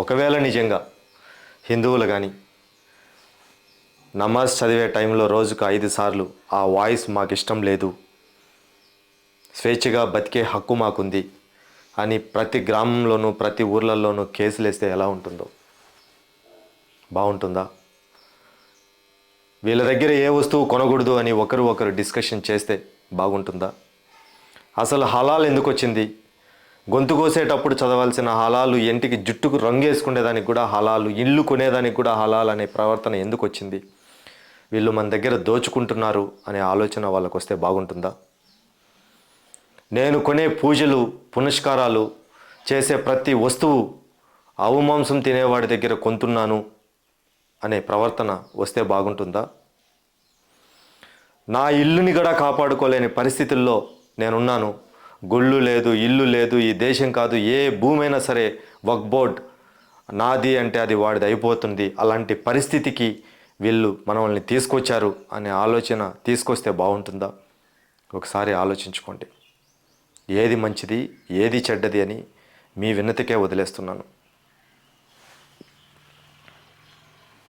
ఒకవేళ నిజంగా హిందువులు కానీ నమాజ్ చదివే టైంలో రోజుకు 5 సార్లు ఆ వాయిస్ మాకు ఇష్టం లేదు, స్వేచ్ఛగా బతికే హక్కు మాకుంది అని ప్రతి గ్రామంలోనూ ప్రతి ఊర్లలోనూ కేసులు వేస్తే ఎలా ఉంటుందో? బాగుంటుందా? వీళ్ళ దగ్గర ఏ వస్తువు కొనకూడదు అని ఒకరు డిస్కషన్ చేస్తే బాగుంటుందా? అసలు హలాల్ ఎందుకు వచ్చింది? గొంతు కోసేటప్పుడు చదవాల్సిన హలాలు ఇంటికి జుట్టుకు రంగు వేసుకునేదానికి కూడా హలాలు, ఇల్లు కొనేదానికి కూడా హలాల్ అనే ప్రవర్తన ఎందుకు వచ్చింది? వీళ్ళు మన దగ్గర దోచుకుంటున్నారు అనే ఆలోచన వాళ్ళకు వస్తే బాగుంటుందా? నేను కొనే పూజలు పునస్కారాలు చేసే ప్రతి వస్తువు ఆవు మాంసం తినేవాడి దగ్గర కొంటున్నాను అనే ప్రవర్తన వస్తే బాగుంటుందా? నా ఇల్లుని కూడా కాపాడుకోలేని పరిస్థితుల్లో నేనున్నాను, గుళ్ళు లేదు, ఇల్లు లేదు, ఈ దేశం కాదు, ఏ భూమి అయినా సరే వక్ఫ్ బోర్డ్ నాది అంటే అది వాడిది అయిపోతుంది, అలాంటి పరిస్థితికి వీళ్ళు మనల్ని తీసుకొచ్చారు అనే ఆలోచన తీసుకొస్తే బాగుంటుందా? ఒకసారి ఆలోచించుకోండి. ఏది మంచిది ఏది చెడ్డది అని మీ విన్నతికే వదిలేస్తున్నాను.